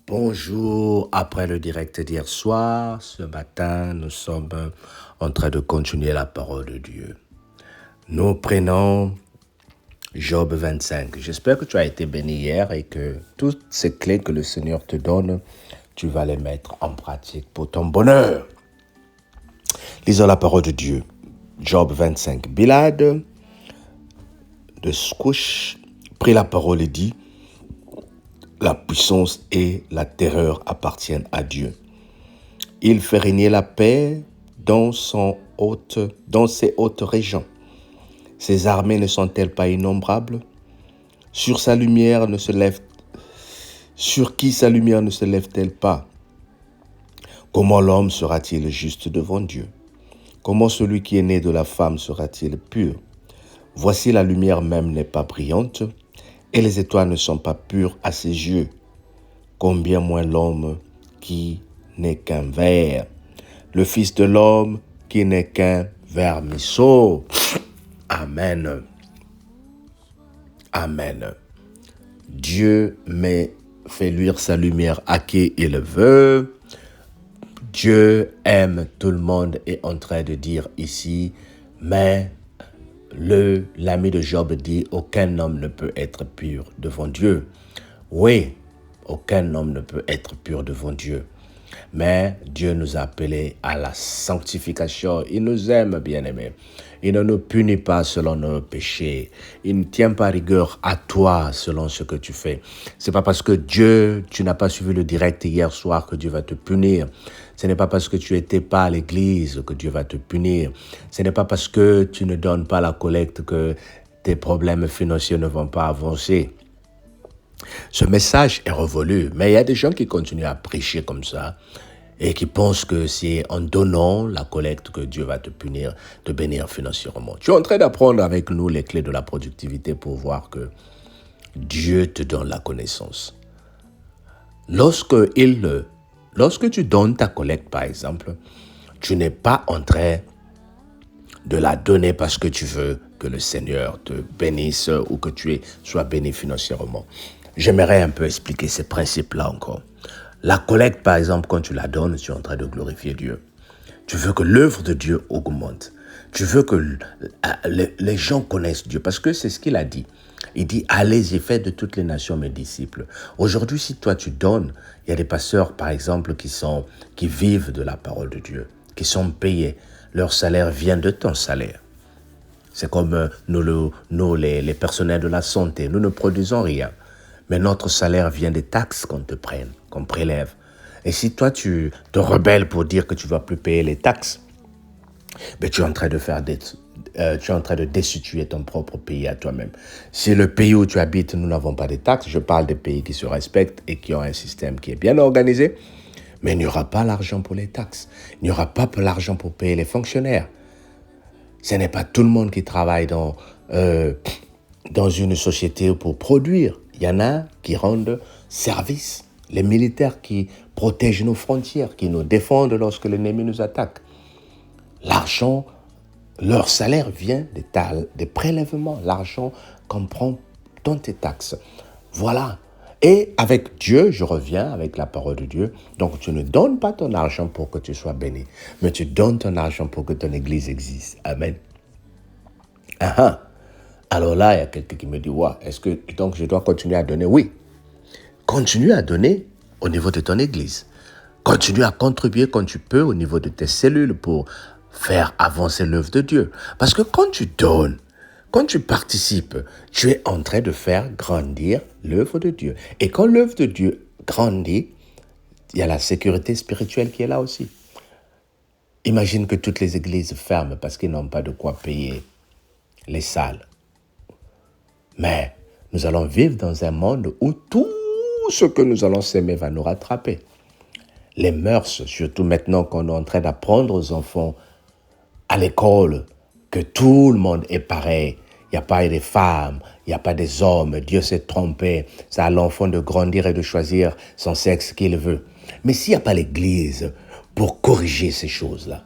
Bonjour, après le direct d'hier soir, ce matin, nous sommes en train de continuer la parole de Dieu. Nous prenons Job 25. J'espère que tu as été béni hier et que toutes ces clés que le Seigneur te donne, tu vas les mettre en pratique pour ton bonheur. Lisons la parole de Dieu. Job 25. Bilhad de Scouch prit la parole et dit: la puissance et la terreur appartiennent à Dieu. Il fait régner la paix dans ses hautes régions. Ses armées ne sont-elles pas innombrables? Sur qui sa lumière ne se lève-t-elle pas? Comment l'homme sera-t-il juste devant Dieu? Comment celui qui est né de la femme sera-t-il pur? Voici, la lumière même n'est pas brillante, et les étoiles ne sont pas pures à ses yeux. Combien moins l'homme qui n'est qu'un ver, le Fils de l'homme qui n'est qu'un vermisseau. Amen. Amen. Dieu fait luire sa lumière à qui il le veut. Dieu aime tout le monde, est en train de dire ici, mais l'ami de Job dit: aucun homme ne peut être pur devant Dieu. Oui, aucun homme ne peut être pur devant Dieu. Mais Dieu nous a appelés à la sanctification. Il nous aime, bien-aimés. Il ne nous punit pas selon nos péchés. Il ne tient pas rigueur à toi selon ce que tu fais. C'est pas parce que tu n'as pas suivi le direct hier soir que Dieu va te punir. Ce n'est pas parce que tu n'étais pas à l'église que Dieu va te punir. Ce n'est pas parce que tu ne donnes pas la collecte que tes problèmes financiers ne vont pas avancer. Ce message est révolu, mais il y a des gens qui continuent à prêcher comme ça et qui pensent que c'est en donnant la collecte que Dieu va te punir, te bénir financièrement. Tu es en train d'apprendre avec nous les clés de la productivité pour voir que Dieu te donne la connaissance. Lorsque tu donnes ta collecte, par exemple, tu n'es pas en train de la donner parce que tu veux que le Seigneur te bénisse ou que tu sois béni financièrement. J'aimerais un peu expliquer ces principes-là encore. La collecte, par exemple, quand tu la donnes, tu es en train de glorifier Dieu. Tu veux que l'œuvre de Dieu augmente. Tu veux que les gens connaissent Dieu, parce que c'est ce qu'il a dit. Il dit: allez et faites de toutes les nations mes disciples. Aujourd'hui, si toi tu donnes, il y a des pasteurs, par exemple, qui vivent de la parole de Dieu, qui sont payés. Leur salaire vient de ton salaire. C'est comme nous les personnels de la santé. Nous ne produisons rien. Mais notre salaire vient des taxes qu'on prélève. Et si toi, tu te rebelles pour dire que tu ne vas plus payer les taxes, ben tu es en train de destituer ton propre pays à toi-même. Si le pays où tu habites, nous n'avons pas de taxes, je parle des pays qui se respectent et qui ont un système qui est bien organisé, mais il n'y aura pas l'argent pour les taxes. Il n'y aura pas l'argent pour payer les fonctionnaires. Ce n'est pas tout le monde qui travaille dans une société pour produire. Il y en a qui rendent service. Les militaires qui protègent nos frontières, qui nous défendent lorsque l'ennemi nous attaque. L'argent, leur salaire vient des prélèvements. L'argent qu'on prend dans tes taxes. Voilà. Et avec Dieu, je reviens avec la parole de Dieu. Donc, tu ne donnes pas ton argent pour que tu sois béni, mais tu donnes ton argent pour que ton église existe. Amen. Alors là, il y a quelqu'un qui me dit: ouais, est-ce que donc je dois continuer à donner? Oui. Continue à donner au niveau de ton église. Continue à contribuer quand tu peux au niveau de tes cellules pour faire avancer l'œuvre de Dieu. Parce que quand tu donnes, quand tu participes, tu es en train de faire grandir l'œuvre de Dieu. Et quand l'œuvre de Dieu grandit, il y a la sécurité spirituelle qui est là aussi. Imagine que toutes les églises ferment parce qu'ils n'ont pas de quoi payer les salles. Mais nous allons vivre dans un monde où tout ce que nous allons s'aimer va nous rattraper. Les mœurs, surtout maintenant qu'on est en train d'apprendre aux enfants à l'école que tout le monde est pareil. Il n'y a pas des femmes, il n'y a pas des hommes. Dieu s'est trompé. C'est à l'enfant de grandir et de choisir son sexe qu'il veut. Mais s'il n'y a pas l'église pour corriger ces choses-là,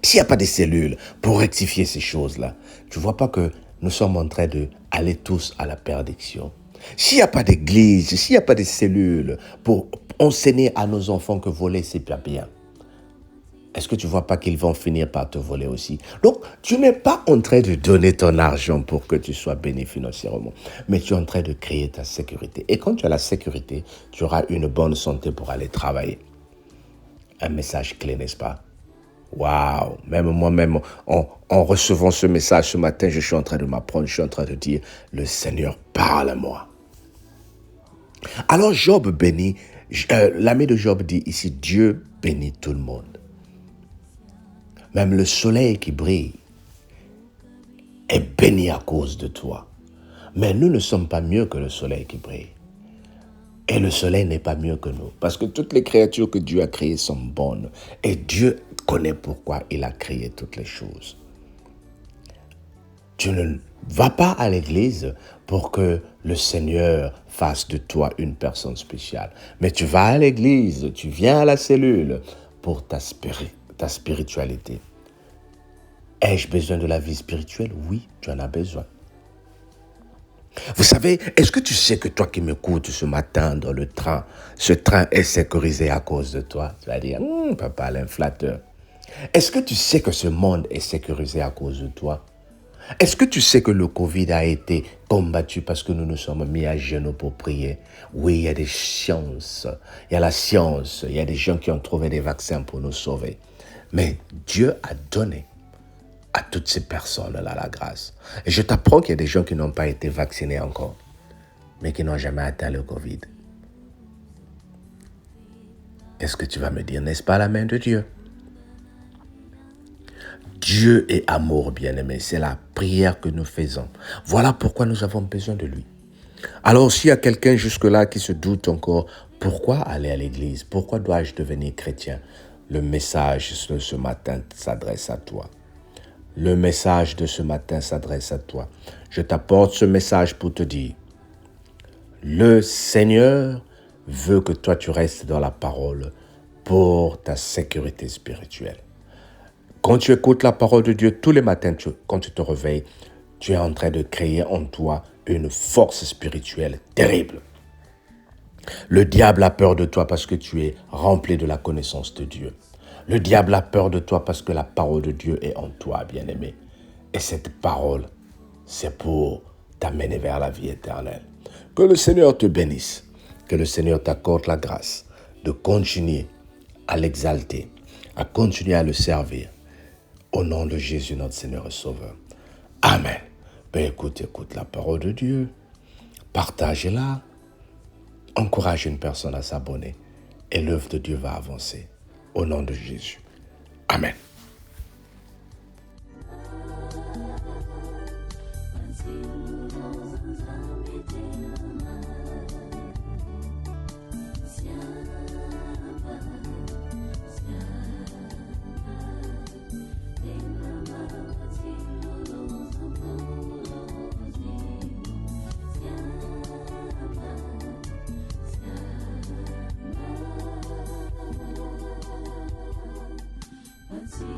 s'il n'y a pas de cellules pour rectifier ces choses-là, tu ne vois pas que nous sommes en train d'aller tous à la perdition. S'il n'y a pas d'église, s'il n'y a pas de cellules pour enseigner à nos enfants que voler, c'est pas bien, est-ce que tu ne vois pas qu'ils vont finir par te voler aussi? Donc, tu n'es pas en train de donner ton argent pour que tu sois béni financièrement, mais tu es en train de créer ta sécurité. Et quand tu as la sécurité, tu auras une bonne santé pour aller travailler. Un message clé, n'est-ce pas? Waouh! Même moi-même, en recevant ce message ce matin, je suis en train de m'apprendre, je suis en train de dire, le Seigneur parle à moi. Alors Job bénit, l'ami de Job dit ici, Dieu bénit tout le monde. Même le soleil qui brille est béni à cause de toi. Mais nous ne sommes pas mieux que le soleil qui brille. Et le soleil n'est pas mieux que nous. Parce que toutes les créatures que Dieu a créées sont bonnes. Et Dieu connaît pourquoi il a créé toutes les choses. Tu ne vas pas à l'église pour que le Seigneur fasse de toi une personne spéciale. Mais tu vas à l'église, tu viens à la cellule pour ta spiritualité. Ai-je besoin de la vie spirituelle? Oui, tu en as besoin. Vous savez, est-ce que tu sais que toi qui m'écoutes ce matin dans le train, ce train est sécurisé à cause de toi? Tu vas dire, papa l'inflateur. Est-ce que tu sais que ce monde est sécurisé à cause de toi? Est-ce que tu sais que le Covid a été combattu parce que nous nous sommes mis à genoux pour prier? Oui, il y a des sciences, il y a la science, il y a des gens qui ont trouvé des vaccins pour nous sauver. Mais Dieu a donné à toutes ces personnes-là la grâce. Et je t'apprends qu'il y a des gens qui n'ont pas été vaccinés encore, mais qui n'ont jamais atteint le Covid. Qu'est-ce que tu vas me dire? N'est-ce pas la main de Dieu? Dieu est amour, bien-aimé. C'est la prière que nous faisons. Voilà pourquoi nous avons besoin de lui. Alors, s'il y a quelqu'un jusque-là qui se doute encore, pourquoi aller à l'église? Pourquoi dois-je devenir chrétien? Le message de ce matin s'adresse à toi. Le message de ce matin s'adresse à toi. Je t'apporte ce message pour te dire, le Seigneur veut que toi tu restes dans la parole pour ta sécurité spirituelle. Quand tu écoutes la parole de Dieu tous les matins, quand tu te réveilles, tu es en train de créer en toi une force spirituelle terrible. Le diable a peur de toi parce que tu es rempli de la connaissance de Dieu. Le diable a peur de toi parce que la parole de Dieu est en toi, bien-aimé. Et cette parole, c'est pour t'amener vers la vie éternelle. Que le Seigneur te bénisse. Que le Seigneur t'accorde la grâce de continuer à l'exalter, à continuer à le servir. Au nom de Jésus, notre Seigneur et Sauveur. Amen. Ben écoute la parole de Dieu. Partage-la. Encourage une personne à s'abonner. Et l'œuvre de Dieu va avancer. Au nom de Jésus. Amen. Let's see.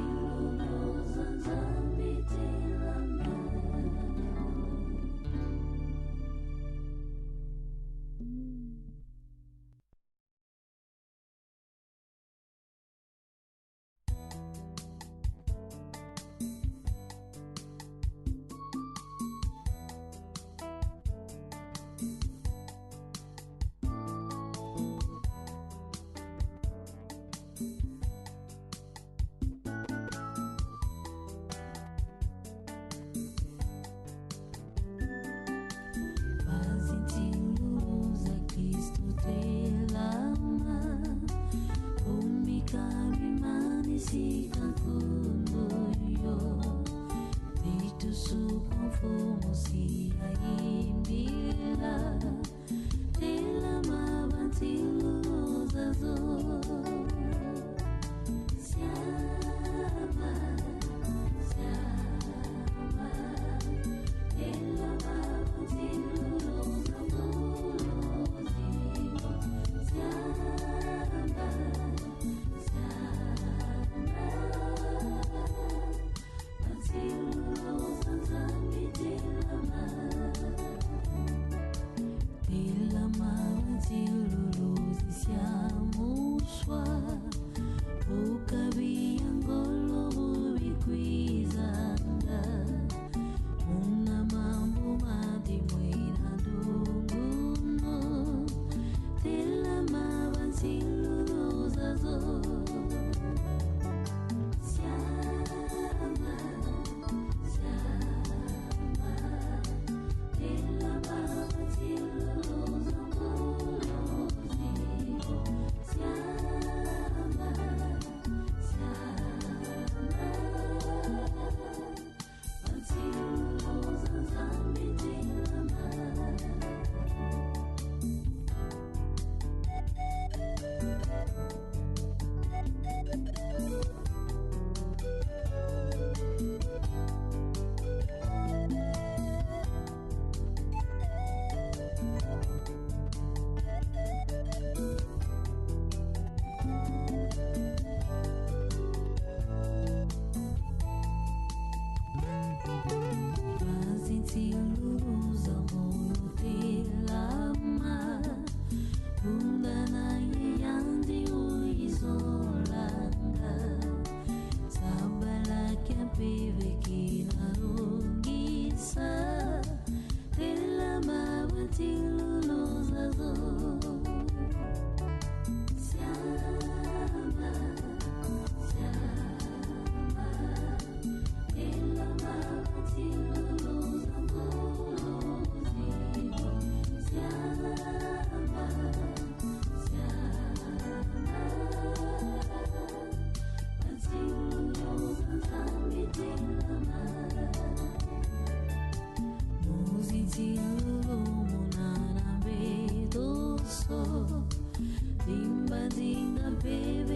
Baby